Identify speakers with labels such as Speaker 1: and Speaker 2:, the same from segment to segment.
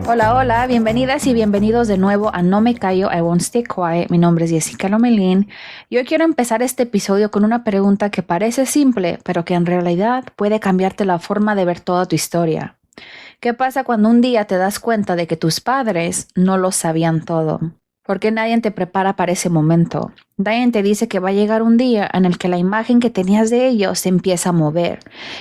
Speaker 1: Hola, hola, bienvenidas y bienvenidos de nuevo a No Me Callo, I Won't Stay Quiet. Mi nombre es Jessica Lomelín y hoy quiero empezar este episodio con una pregunta que parece simple, pero que en realidad puede cambiarte la forma de ver toda tu historia. ¿Qué pasa cuando un día te das cuenta de que tus padres no lo sabían todo? Porque nadie te prepara para ese momento. Nadie te dice que va a llegar un día en el que la imagen que tenías de ellos se empieza a mover.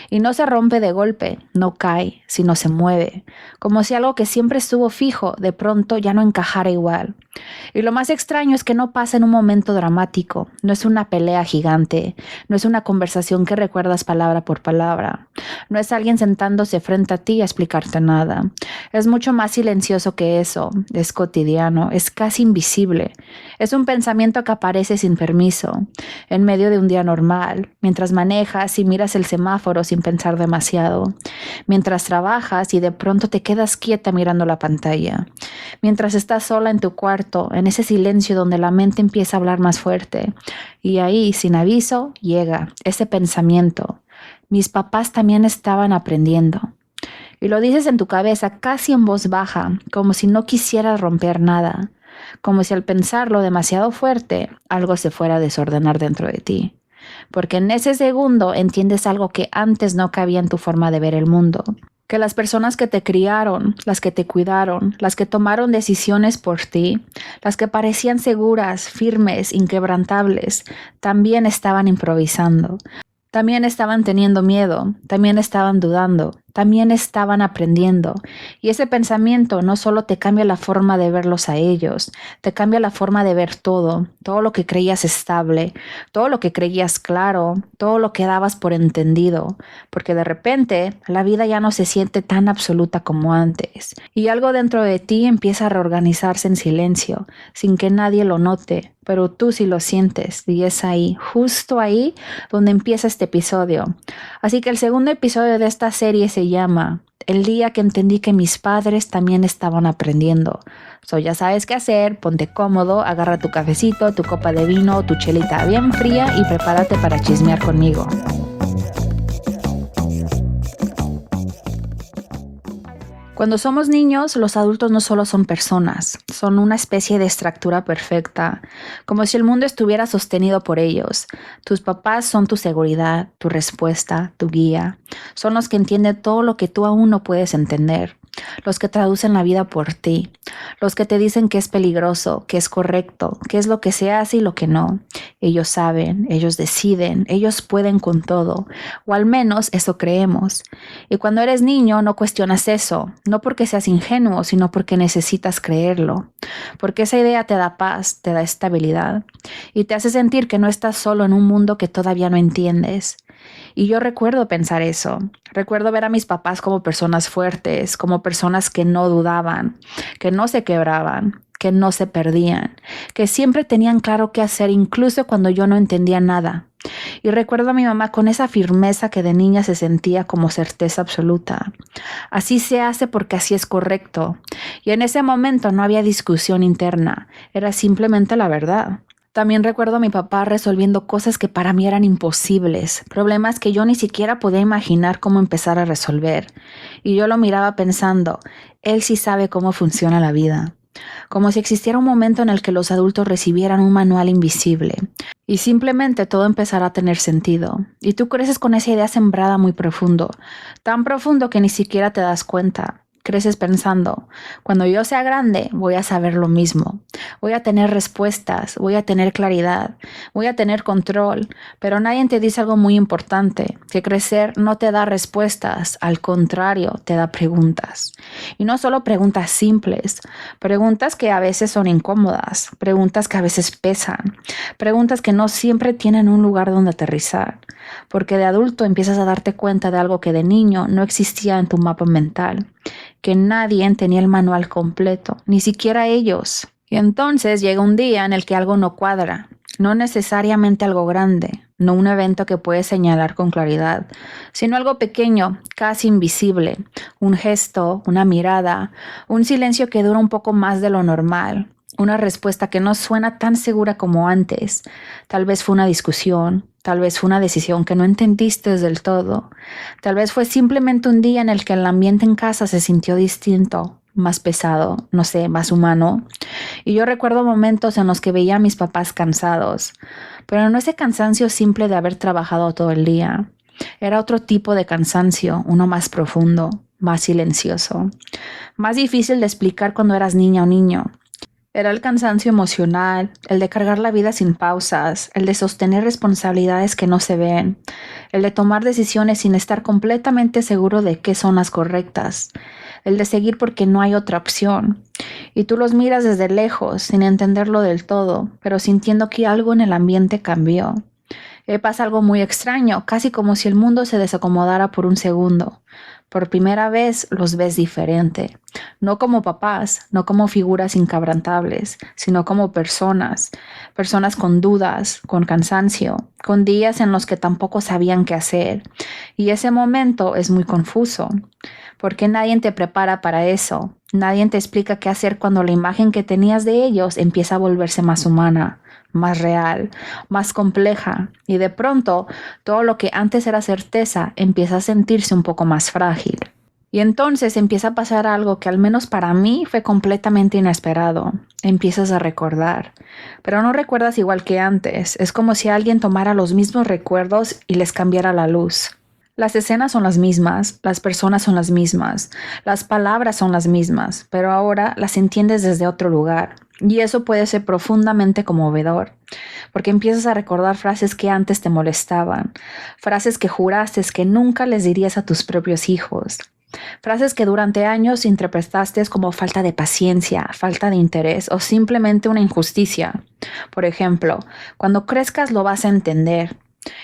Speaker 1: Y no se rompe de golpe, no cae, sino se mueve. Como si algo que siempre estuvo fijo, de pronto ya no encajara igual. Y lo más extraño es que no pasa en un momento dramático. No es una pelea gigante. No es una conversación que recuerdas palabra por palabra. No es alguien sentándose frente a ti a explicarte nada. Es mucho más silencioso que eso. Es cotidiano. Es casi invisible. Es un pensamiento que aparece sin permiso, en medio de un día normal, mientras manejas y miras el semáforo sin pensar demasiado, mientras trabajas y de pronto te quedas quieta mirando la pantalla, mientras estás sola en tu cuarto, en ese silencio donde la mente empieza a hablar más fuerte, y ahí, sin aviso, llega ese pensamiento. Mis papás también estaban aprendiendo. Y lo dices en tu cabeza casi en voz baja, como si no quisieras romper nada, como si al pensarlo demasiado fuerte, algo se fuera a desordenar dentro de ti. Porque en ese segundo entiendes algo que antes no cabía en tu forma de ver el mundo. Que las personas que te criaron, las que te cuidaron, las que tomaron decisiones por ti, las que parecían seguras, firmes, inquebrantables, también estaban improvisando. También estaban teniendo miedo, también estaban dudando, también estaban aprendiendo. Y ese pensamiento no solo te cambia la forma de verlos a ellos, te cambia la forma de ver todo, todo lo que creías estable, todo lo que creías claro, todo lo que dabas por entendido, porque de repente la vida ya no se siente tan absoluta como antes. Y algo dentro de ti empieza a reorganizarse en silencio, sin que nadie lo note. Pero tú sí lo sientes y es ahí, justo ahí, donde empieza este episodio. Así que el segundo episodio de esta serie se llama El día que entendí que mis padres también estaban aprendiendo. So, ya sabes qué hacer, ponte cómodo, agarra tu cafecito, tu copa de vino, tu chelita bien fría y prepárate para chismear conmigo. Cuando somos niños, los adultos no solo son personas, son una especie de estructura perfecta, como si el mundo estuviera sostenido por ellos. Tus papás son tu seguridad, tu respuesta, tu guía. Son los que entienden todo lo que tú aún no puedes entender. Los que traducen la vida por ti, los que te dicen que es peligroso, que es correcto, qué es lo que se hace y lo que no. Ellos saben, ellos deciden, ellos pueden con todo, o al menos eso creemos. Y cuando eres niño no cuestionas eso, no porque seas ingenuo, sino porque necesitas creerlo, porque esa idea te da paz, te da estabilidad y te hace sentir que no estás solo en un mundo que todavía no entiendes. Y yo recuerdo pensar eso. Recuerdo ver a mis papás como personas fuertes, como personas que no dudaban, que no se quebraban, que no se perdían, que siempre tenían claro qué hacer incluso cuando yo no entendía nada. Y recuerdo a mi mamá con esa firmeza que de niña se sentía como certeza absoluta. Así se hace porque así es correcto. Y en ese momento no había discusión interna, era simplemente la verdad. También recuerdo a mi papá resolviendo cosas que para mí eran imposibles, problemas que yo ni siquiera podía imaginar cómo empezar a resolver. Y yo lo miraba pensando, él sí sabe cómo funciona la vida. Como si existiera un momento en el que los adultos recibieran un manual invisible y simplemente todo empezara a tener sentido. Y tú creces con esa idea sembrada muy profundo, tan profundo que ni siquiera te das cuenta. Creces pensando, cuando yo sea grande voy a saber lo mismo, voy a tener respuestas, voy a tener claridad, voy a tener control, pero nadie te dice algo muy importante, que crecer no te da respuestas, al contrario, te da preguntas. Y no solo preguntas simples, preguntas que a veces son incómodas, preguntas que a veces pesan, preguntas que no siempre tienen un lugar donde aterrizar, porque de adulto empiezas a darte cuenta de algo que de niño no existía en tu mapa mental, que nadie tenía el manual completo, ni siquiera ellos. Y entonces llega un día en el que algo no cuadra, no necesariamente algo grande, no un evento que puedes señalar con claridad, sino algo pequeño, casi invisible, un gesto, una mirada, un silencio que dura un poco más de lo normal. Una respuesta que no suena tan segura como antes. Tal vez fue una discusión, tal vez fue una decisión que no entendiste del todo. Tal vez fue simplemente un día en el que el ambiente en casa se sintió distinto, más pesado, no sé, más humano. Y yo recuerdo momentos en los que veía a mis papás cansados, pero no ese cansancio simple de haber trabajado todo el día. Era otro tipo de cansancio, uno más profundo, más silencioso, más difícil de explicar cuando eras niña o niño. Era el cansancio emocional, el de cargar la vida sin pausas, el de sostener responsabilidades que no se ven, el de tomar decisiones sin estar completamente seguro de qué son las correctas, el de seguir porque no hay otra opción. Y tú los miras desde lejos, sin entenderlo del todo, pero sintiendo que algo en el ambiente cambió. Pasa algo muy extraño, casi como si el mundo se desacomodara por un segundo. Por primera vez los ves diferente, no como papás, no como figuras inquebrantables, sino como personas, personas con dudas, con cansancio, con días en los que tampoco sabían qué hacer. Y ese momento es muy confuso, porque nadie te prepara para eso, nadie te explica qué hacer cuando la imagen que tenías de ellos empieza a volverse más humana, más real, más compleja, y de pronto todo lo que antes era certeza empieza a sentirse un poco más frágil. Y entonces empieza a pasar algo que al menos para mí fue completamente inesperado. Empiezas a recordar, pero no recuerdas igual que antes. Es como si alguien tomara los mismos recuerdos y les cambiara la luz. Las escenas son las mismas, las personas son las mismas, las palabras son las mismas, pero ahora las entiendes desde otro lugar. Y eso puede ser profundamente conmovedor, porque empiezas a recordar frases que antes te molestaban, frases que juraste que nunca les dirías a tus propios hijos, frases que durante años interpretaste como falta de paciencia, falta de interés o simplemente una injusticia. Por ejemplo, cuando crezcas lo vas a entender.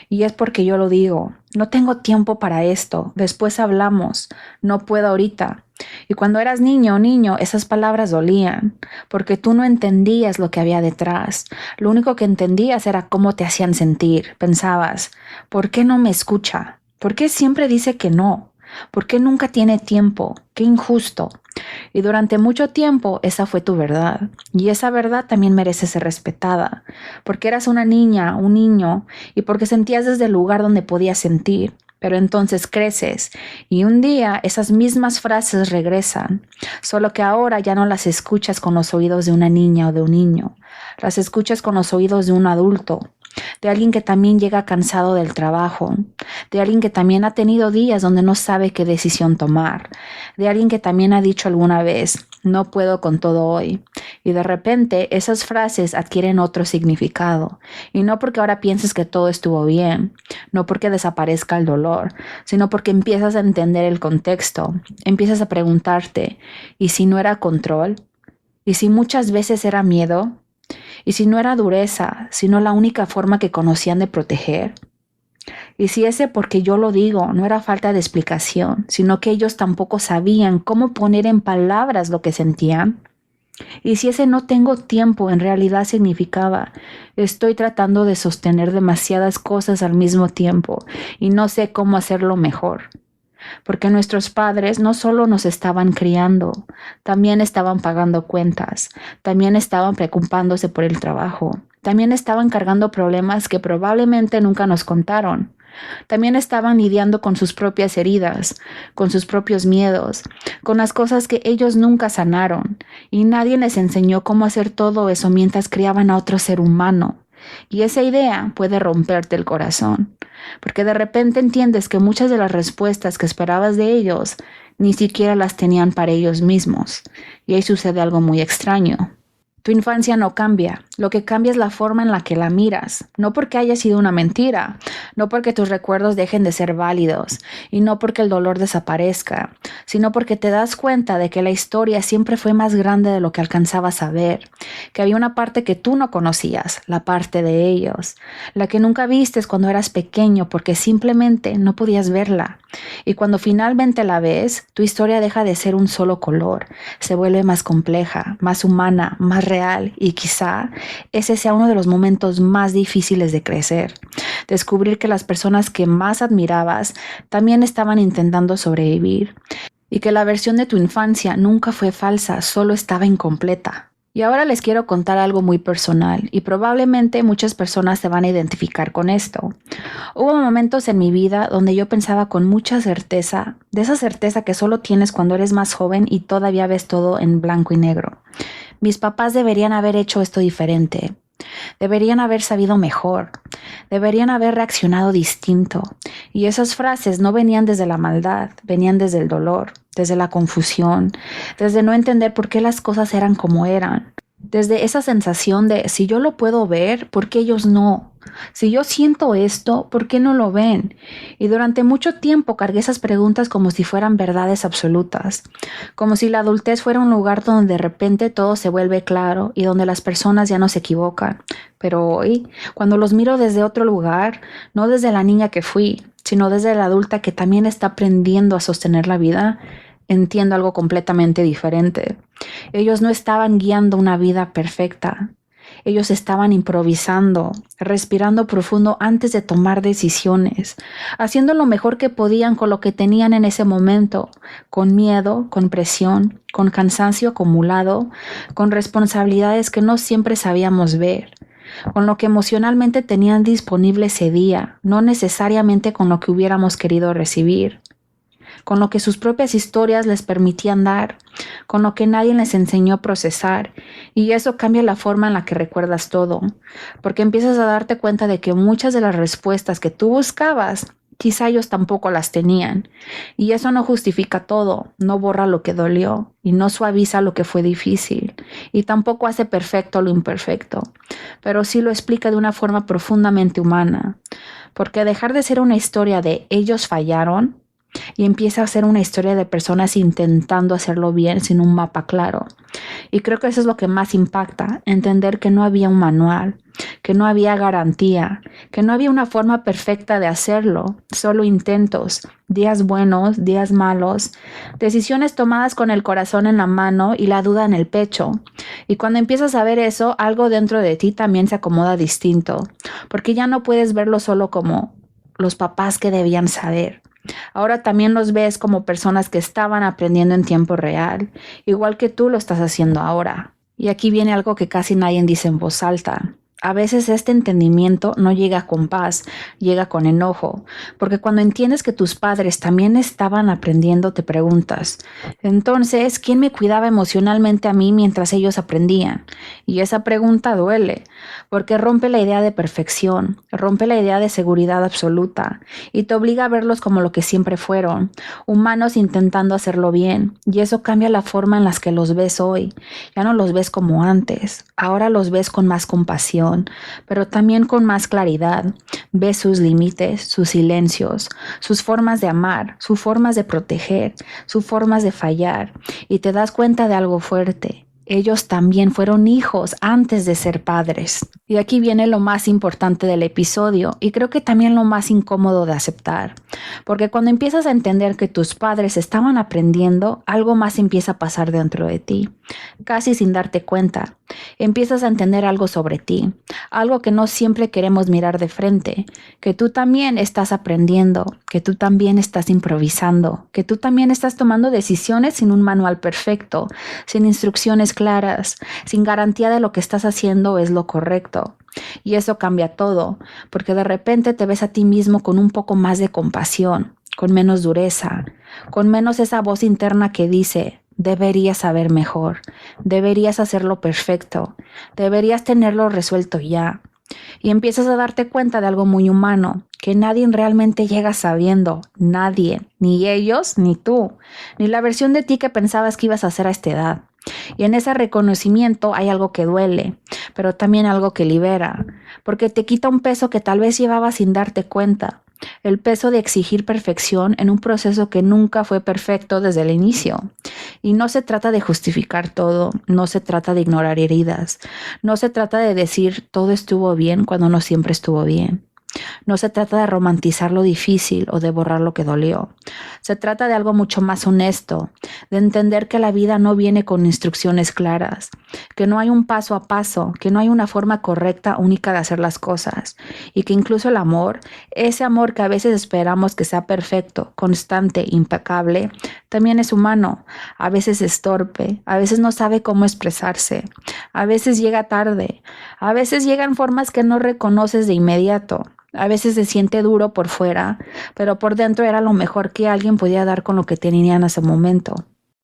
Speaker 1: Y es porque yo lo digo, no tengo tiempo para esto, después hablamos, no puedo ahorita. Y cuando eras niño o niño, esas palabras dolían, porque tú no entendías lo que había detrás. Lo único que entendías era cómo te hacían sentir. Pensabas, ¿por qué no me escucha? ¿Por qué siempre dice que no? ¿Por qué nunca tiene tiempo? ¡Qué injusto! Y durante mucho tiempo esa fue tu verdad. Y esa verdad también merece ser respetada, porque eras una niña, un niño, y porque sentías desde el lugar donde podías sentir. Pero entonces creces y un día esas mismas frases regresan, solo que ahora ya no las escuchas con los oídos de una niña o de un niño, las escuchas con los oídos de un adulto, de alguien que también llega cansado del trabajo, de alguien que también ha tenido días donde no sabe qué decisión tomar, de alguien que también ha dicho alguna vez, no puedo con todo hoy. Y de repente esas frases adquieren otro significado. Y no porque ahora pienses que todo estuvo bien, no porque desaparezca el dolor, sino porque empiezas a entender el contexto, empiezas a preguntarte, ¿y si no era control? ¿Y si muchas veces era miedo? ¿Y si no era dureza, sino la única forma que conocían de proteger? Y si ese porque yo lo digo no era falta de explicación, sino que ellos tampoco sabían cómo poner en palabras lo que sentían. Y si ese no tengo tiempo en realidad significaba, estoy tratando de sostener demasiadas cosas al mismo tiempo y no sé cómo hacerlo mejor. Porque nuestros padres no solo nos estaban criando, también estaban pagando cuentas, también estaban preocupándose por el trabajo, también estaban cargando problemas que probablemente nunca nos contaron. También estaban lidiando con sus propias heridas, con sus propios miedos, con las cosas que ellos nunca sanaron, y nadie les enseñó cómo hacer todo eso mientras criaban a otro ser humano. Y esa idea puede romperte el corazón, porque de repente entiendes que muchas de las respuestas que esperabas de ellos ni siquiera las tenían para ellos mismos. Y ahí sucede algo muy extraño. Tu infancia no cambia, lo que cambia es la forma en la que la miras, no porque haya sido una mentira, no porque tus recuerdos dejen de ser válidos y no porque el dolor desaparezca, sino porque te das cuenta de que la historia siempre fue más grande de lo que alcanzabas a ver, que había una parte que tú no conocías, la parte de ellos, la que nunca vistes cuando eras pequeño porque simplemente no podías verla. Y cuando finalmente la ves, tu historia deja de ser un solo color, se vuelve más compleja, más humana, más real y quizá ese sea uno de los momentos más difíciles de crecer. Descubrir que las personas que más admirabas también estaban intentando sobrevivir y que la versión de tu infancia nunca fue falsa, solo estaba incompleta. Y ahora les quiero contar algo muy personal y probablemente muchas personas se van a identificar con esto. Hubo momentos en mi vida donde yo pensaba con mucha certeza, de esa certeza que solo tienes cuando eres más joven y todavía ves todo en blanco y negro. Mis papás deberían haber hecho esto diferente. Deberían haber sabido mejor. Deberían haber reaccionado distinto. Y esas frases no venían desde la maldad, venían desde el dolor, desde la confusión, desde no entender por qué las cosas eran como eran. Desde esa sensación de si yo lo puedo ver, ¿por qué ellos no? Si yo siento esto, ¿por qué no lo ven? Y durante mucho tiempo cargué esas preguntas como si fueran verdades absolutas, como si la adultez fuera un lugar donde de repente todo se vuelve claro y donde las personas ya no se equivocan. Pero hoy, cuando los miro desde otro lugar, no desde la niña que fui, sino desde la adulta que también está aprendiendo a sostener la vida, entiendo algo completamente diferente. Ellos no estaban guiando una vida perfecta. Ellos estaban improvisando, respirando profundo antes de tomar decisiones, haciendo lo mejor que podían con lo que tenían en ese momento, con miedo, con presión, con cansancio acumulado, con responsabilidades que no siempre sabíamos ver, con lo que emocionalmente tenían disponible ese día, no necesariamente con lo que hubiéramos querido recibir, con lo que sus propias historias les permitían dar, con lo que nadie les enseñó a procesar, y eso cambia la forma en la que recuerdas todo, porque empiezas a darte cuenta de que muchas de las respuestas que tú buscabas, quizá ellos tampoco las tenían, y eso no justifica todo, no borra lo que dolió, y no suaviza lo que fue difícil, y tampoco hace perfecto lo imperfecto, pero sí lo explica de una forma profundamente humana, porque dejar de ser una historia de ellos fallaron, y empieza a ser una historia de personas intentando hacerlo bien sin un mapa claro. Y creo que eso es lo que más impacta, entender que no había un manual, que no había garantía, que no había una forma perfecta de hacerlo, solo intentos, días buenos, días malos, decisiones tomadas con el corazón en la mano y la duda en el pecho. Y cuando empiezas a ver eso, algo dentro de ti también se acomoda distinto, porque ya no puedes verlo solo como los papás que debían saber. Ahora también los ves como personas que estaban aprendiendo en tiempo real, igual que tú lo estás haciendo ahora. Y aquí viene algo que casi nadie dice en voz alta. A veces este entendimiento no llega con paz, llega con enojo, porque cuando entiendes que tus padres también estaban aprendiendo, te preguntas, entonces, ¿quién me cuidaba emocionalmente a mí mientras ellos aprendían? Y esa pregunta duele, porque rompe la idea de perfección, rompe la idea de seguridad absoluta, y te obliga a verlos como lo que siempre fueron, humanos intentando hacerlo bien, y eso cambia la forma en la que los ves hoy. Ya no los ves como antes, ahora los ves con más compasión, pero también con más claridad. Ves sus límites, sus silencios, sus formas de amar, sus formas de proteger, sus formas de fallar, y te das cuenta de algo fuerte. Ellos también fueron hijos antes de ser padres. Y aquí viene lo más importante del episodio y creo que también lo más incómodo de aceptar. Porque cuando empiezas a entender que tus padres estaban aprendiendo, algo más empieza a pasar dentro de ti, casi sin darte cuenta. Empiezas a entender algo sobre ti, algo que no siempre queremos mirar de frente, que tú también estás aprendiendo, que tú también estás improvisando, que tú también estás tomando decisiones sin un manual perfecto, sin instrucciones claras, sin garantía de lo que estás haciendo es lo correcto. Y eso cambia todo, porque de repente te ves a ti mismo con un poco más de compasión, con menos dureza, con menos esa voz interna que dice, deberías saber mejor, deberías hacerlo perfecto, deberías tenerlo resuelto ya. Y empiezas a darte cuenta de algo muy humano, que nadie realmente llega sabiendo, nadie, ni ellos, ni tú, ni la versión de ti que pensabas que ibas a hacer a esta edad. Y en ese reconocimiento hay algo que duele, pero también algo que libera, porque te quita un peso que tal vez llevabas sin darte cuenta, el peso de exigir perfección en un proceso que nunca fue perfecto desde el inicio. Y no se trata de justificar todo, no se trata de ignorar heridas, no se trata de decir todo estuvo bien cuando no siempre estuvo bien. No se trata de romantizar lo difícil o de borrar lo que dolió. Se trata de algo mucho más honesto, de entender que la vida no viene con instrucciones claras, que no hay un paso a paso, que no hay una forma correcta, única de hacer las cosas, y que incluso el amor, ese amor que a veces esperamos que sea perfecto, constante, impecable, también es humano. A veces es torpe, a veces no sabe cómo expresarse, a veces llega tarde, a veces llega en formas que no reconoces de inmediato. A veces se siente duro por fuera, pero por dentro era lo mejor que alguien podía dar con lo que tenían en ese momento.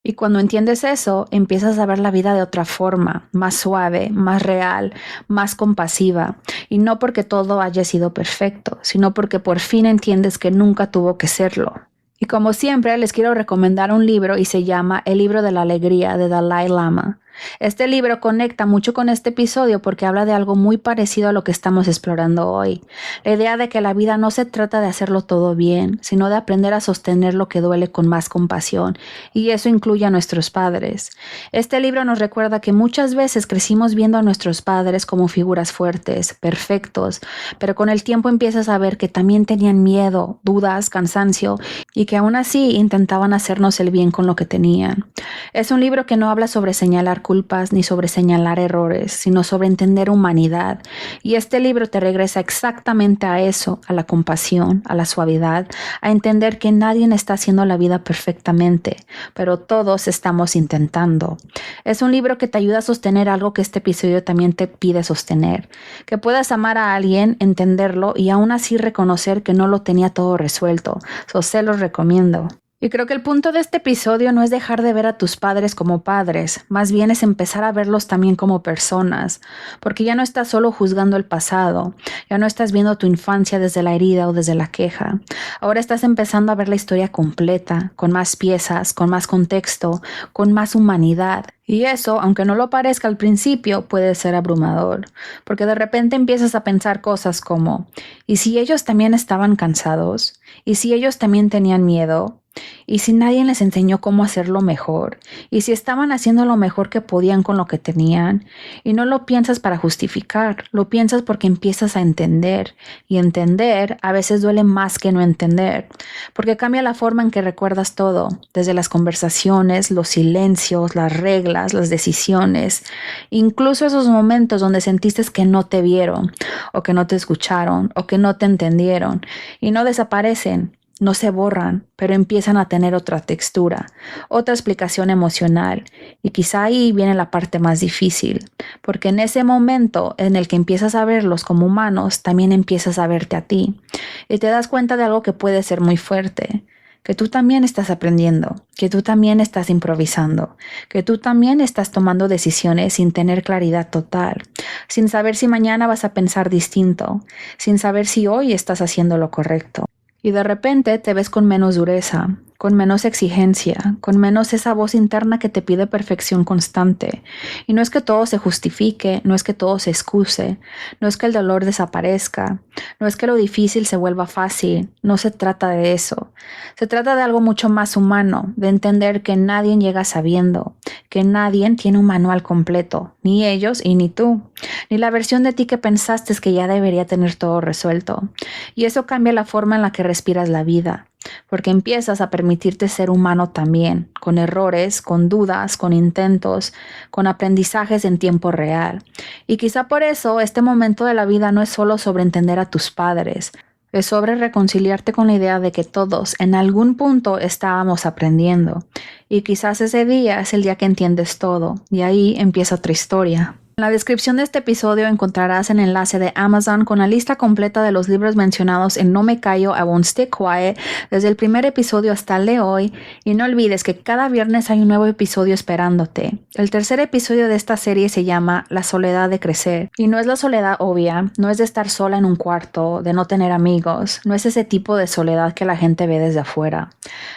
Speaker 1: Y cuando entiendes eso, empiezas a ver la vida de otra forma, más suave, más real, más compasiva. Y no porque todo haya sido perfecto, sino porque por fin entiendes que nunca tuvo que serlo. Y como siempre, les quiero recomendar un libro y se llama El libro de la alegría de Dalai Lama. Este libro conecta mucho con este episodio porque habla de algo muy parecido a lo que estamos explorando hoy. La idea de que la vida no se trata de hacerlo todo bien, sino de aprender a sostener lo que duele con más compasión, y eso incluye a nuestros padres. Este libro nos recuerda que muchas veces crecimos viendo a nuestros padres como figuras fuertes, perfectos, pero con el tiempo empiezas a ver que también tenían miedo, dudas, cansancio, y que aún así intentaban hacernos el bien con lo que tenían. Es un libro que no habla sobre señalar culpas ni sobre señalar errores, sino sobre entender humanidad. Y este libro te regresa exactamente a eso, a la compasión, a la suavidad, a entender que nadie está haciendo la vida perfectamente, pero todos estamos intentando. Es un libro que te ayuda a sostener algo que este episodio también te pide sostener, que puedas amar a alguien, entenderlo y aún así reconocer que no lo tenía todo resuelto. Se los recomiendo. Y creo que el punto de este episodio no es dejar de ver a tus padres como padres, más bien es empezar a verlos también como personas, porque ya no estás solo juzgando el pasado, ya no estás viendo tu infancia desde la herida o desde la queja. Ahora estás empezando a ver la historia completa, con más piezas, con más contexto, con más humanidad. Y eso, aunque no lo parezca al principio, puede ser abrumador, porque de repente empiezas a pensar cosas como, ¿y si ellos también estaban cansados? ¿Y si ellos también tenían miedo? ¿Y si nadie les enseñó cómo hacerlo mejor? ¿Y si estaban haciendo lo mejor que podían con lo que tenían? Y no lo piensas para justificar, lo piensas porque empiezas a entender. Y entender a veces duele más que no entender, porque cambia la forma en que recuerdas todo, desde las conversaciones, los silencios, las reglas, las decisiones, incluso esos momentos donde sentiste que no te vieron, o que no te escucharon, o que no te entendieron, y no desaparecen. No se borran, pero empiezan a tener otra textura, otra explicación emocional. Y quizá ahí viene la parte más difícil, porque en ese momento en el que empiezas a verlos como humanos, también empiezas a verte a ti. Y te das cuenta de algo que puede ser muy fuerte, que tú también estás aprendiendo, que tú también estás improvisando, que tú también estás tomando decisiones sin tener claridad total, sin saber si mañana vas a pensar distinto, sin saber si hoy estás haciendo lo correcto. Y de repente te ves con menos dureza, con menos exigencia, con menos esa voz interna que te pide perfección constante. Y no es que todo se justifique, no es que todo se excuse, no es que el dolor desaparezca, no es que lo difícil se vuelva fácil, no se trata de eso. Se trata de algo mucho más humano, de entender que nadie llega sabiendo, que nadie tiene un manual completo, ni ellos y ni tú, ni la versión de ti que pensaste que ya debería tener todo resuelto. Y eso cambia la forma en la que respiras la vida, porque empiezas a permitirte ser humano también, con errores, con dudas, con intentos, con aprendizajes en tiempo real. Y quizá por eso este momento de la vida no es solo sobre entender a tus padres, es sobre reconciliarte con la idea de que todos en algún punto estábamos aprendiendo. Y quizás ese día es el día que entiendes todo, y ahí empieza otra historia. En la descripción de este episodio encontrarás el enlace de Amazon con la lista completa de los libros mencionados en No Me Callo, I Won't Stay Quiet, desde el primer episodio hasta el de hoy, y no olvides que cada viernes hay un nuevo episodio esperándote. El tercer episodio de esta serie se llama La soledad de crecer, y no es la soledad obvia, no es de estar sola en un cuarto, de no tener amigos, no es ese tipo de soledad que la gente ve desde afuera.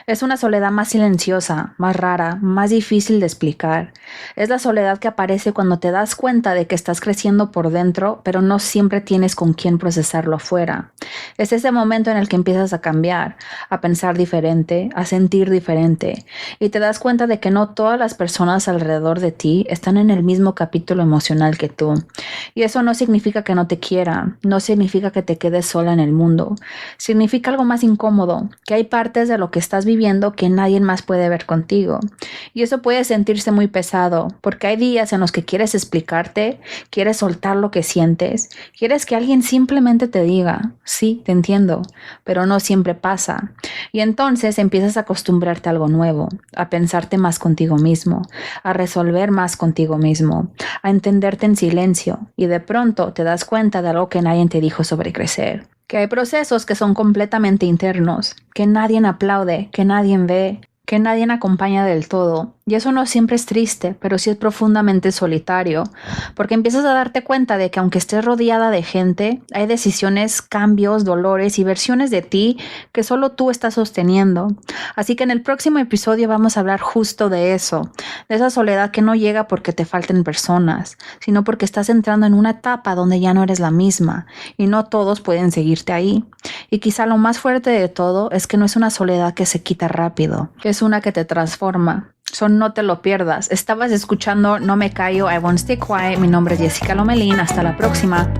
Speaker 1: Es una soledad más silenciosa, más rara, más difícil de explicar. Es la soledad que aparece cuando te das cuenta cuenta de que estás creciendo por dentro, pero no siempre tienes con quién procesarlo afuera. Es ese momento en el que empiezas a cambiar, a pensar diferente, a sentir diferente, y te das cuenta de que no todas las personas alrededor de ti están en el mismo capítulo emocional que tú. Y eso no significa que no te quieran, no significa que te quedes sola en el mundo. Significa algo más incómodo, que hay partes de lo que estás viviendo que nadie más puede ver contigo. Y eso puede sentirse muy pesado, porque hay días en los que quieres explicarte, quieres soltar lo que sientes, quieres que alguien simplemente te diga, sí, te entiendo, pero no siempre pasa. Y entonces empiezas a acostumbrarte a algo nuevo, a pensarte más contigo mismo, a resolver más contigo mismo, a entenderte en silencio, y de pronto te das cuenta de algo que nadie te dijo sobre crecer. Que hay procesos que son completamente internos, que nadie aplaude, que nadie ve, que nadie acompaña del todo. Y eso no siempre es triste, pero sí es profundamente solitario, porque empiezas a darte cuenta de que aunque estés rodeada de gente, hay decisiones, cambios, dolores y versiones de ti que solo tú estás sosteniendo. Así que en el próximo episodio vamos a hablar justo de eso, de esa soledad que no llega porque te falten personas, sino porque estás entrando en una etapa donde ya no eres la misma y no todos pueden seguirte ahí. Y quizá lo más fuerte de todo es que no es una soledad que se quita rápido, es una que te transforma. No te lo pierdas. Estabas escuchando No Me Callo, I Won't Stay Quiet. Mi nombre es Jessica Lomelín. Hasta la próxima.